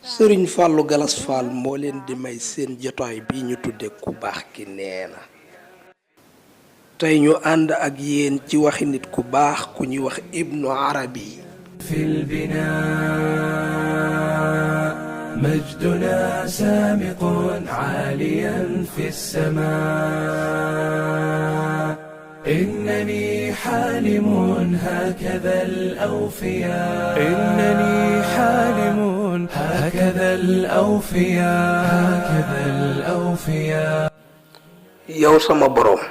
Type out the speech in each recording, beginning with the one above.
Serigne Fallou Galas Fall moo leen di may seen jotaay bi ñu tudde ku baax ki neena tey ñu ànd ak yéen ci waxi nit ku baax ku ñuy wax Ibnu Arabi fil binaa majduna saamiqun aaliyan fis samaa إنني حالم هكذا الأوفياء إنني حالم هكذا الأوفياء هكذا الأوفياء yow sama borom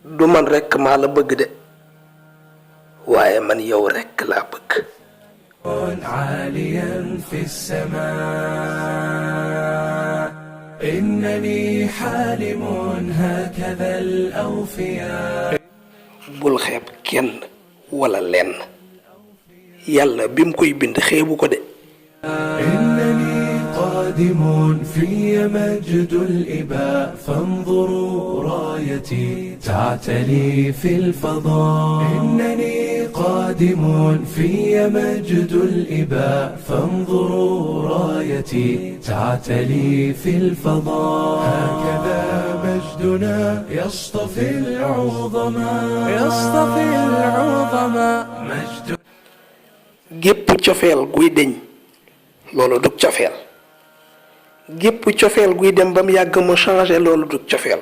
du man rekk maa la bëgg de waaye man yow rekk laa bëgg عاليا في السماء إنني حالم هكذا الأوفياء bul xeeb kenn wala lenn yàlla bim koy bind xeebu ko de إنني قادم في مجد الإباء فانظروا رايتي تعتلي في الفضاء إنني قادم في مجد الإباء فانظروا رايتي تعتلي في الفضاء هكذا مجدنا يصطفي العظماء يصطفي العظماء مجد gépp cofeel guy deñ loolu du cofeel gépp cofeel guy dem bam yàgg mu changer loolu du cofeel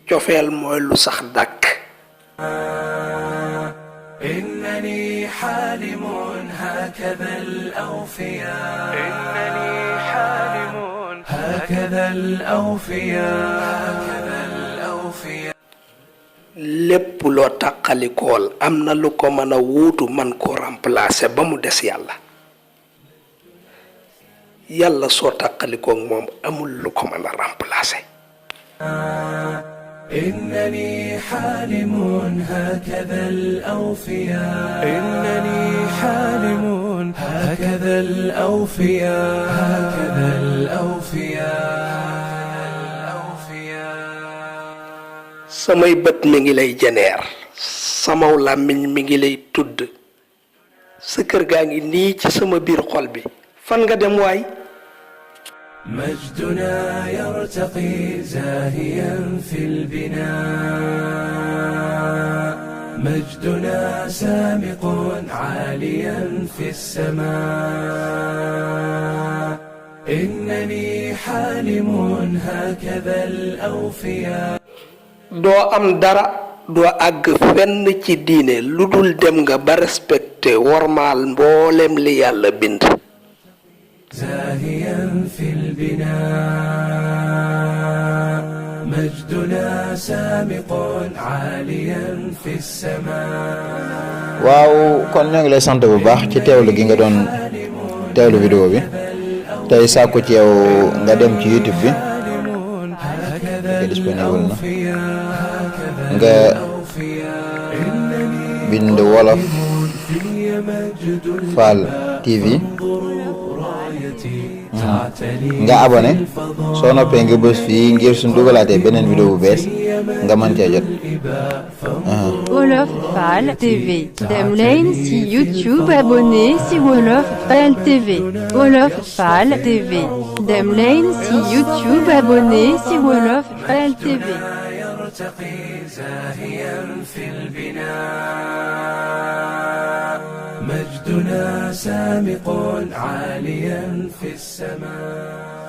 cofeel mooy lu sax dàkk إنني حالم هكذا الأوفياء إنني حالم هكذا الأوفياء هكذا الأوفياء lépp loo tàqalikool am na lu ko mën a wuutu man ko remplacer ba mu des yàlla yàlla soo tàqalikoog moom amul lu ko mën a remplacer إنني حالم هكذا الأوفياء إنني حالم هكذا الأوفياء هكذا الأوفياء samay bët mi ngi lay jeneer samaw làmmiñ mi ngi lay tudd sa kër gaa ngi nii ci sama biir xol bi fan nga dem waay مجدنا يرتقي زاهيا في البناء مجدنا سامق عاليا في السماء إنني حالم هكذا الأوفياء doo am dara doo àgg fenn ci diine lu dul dem nga ba respecté wormaal mboolem li yàlla bind زاهيا في البناء مجدنا سامق عاليا في السماء waaw kon ñoo ngi lay sant bu baax ci teewlu gi nga doon teewlu vidéo bi tey sàkku ci yow nga dem ci YouTube bi te disponible na nga bind Wolof Fall TV nga abonné soo noppee nga bës fii ngir suñ dugalaatee beneen vidéo bu bees nga mën cee jot. Wolof Fall TV. Dem leen ci YouTube abonné ci Wolof Fall TV. Wolof Fall TV. Dem leen ci YouTube abonné ci Wolof Fall TV. يرتقي زاهيا في البناء مجدنا سامق عاليا في السماء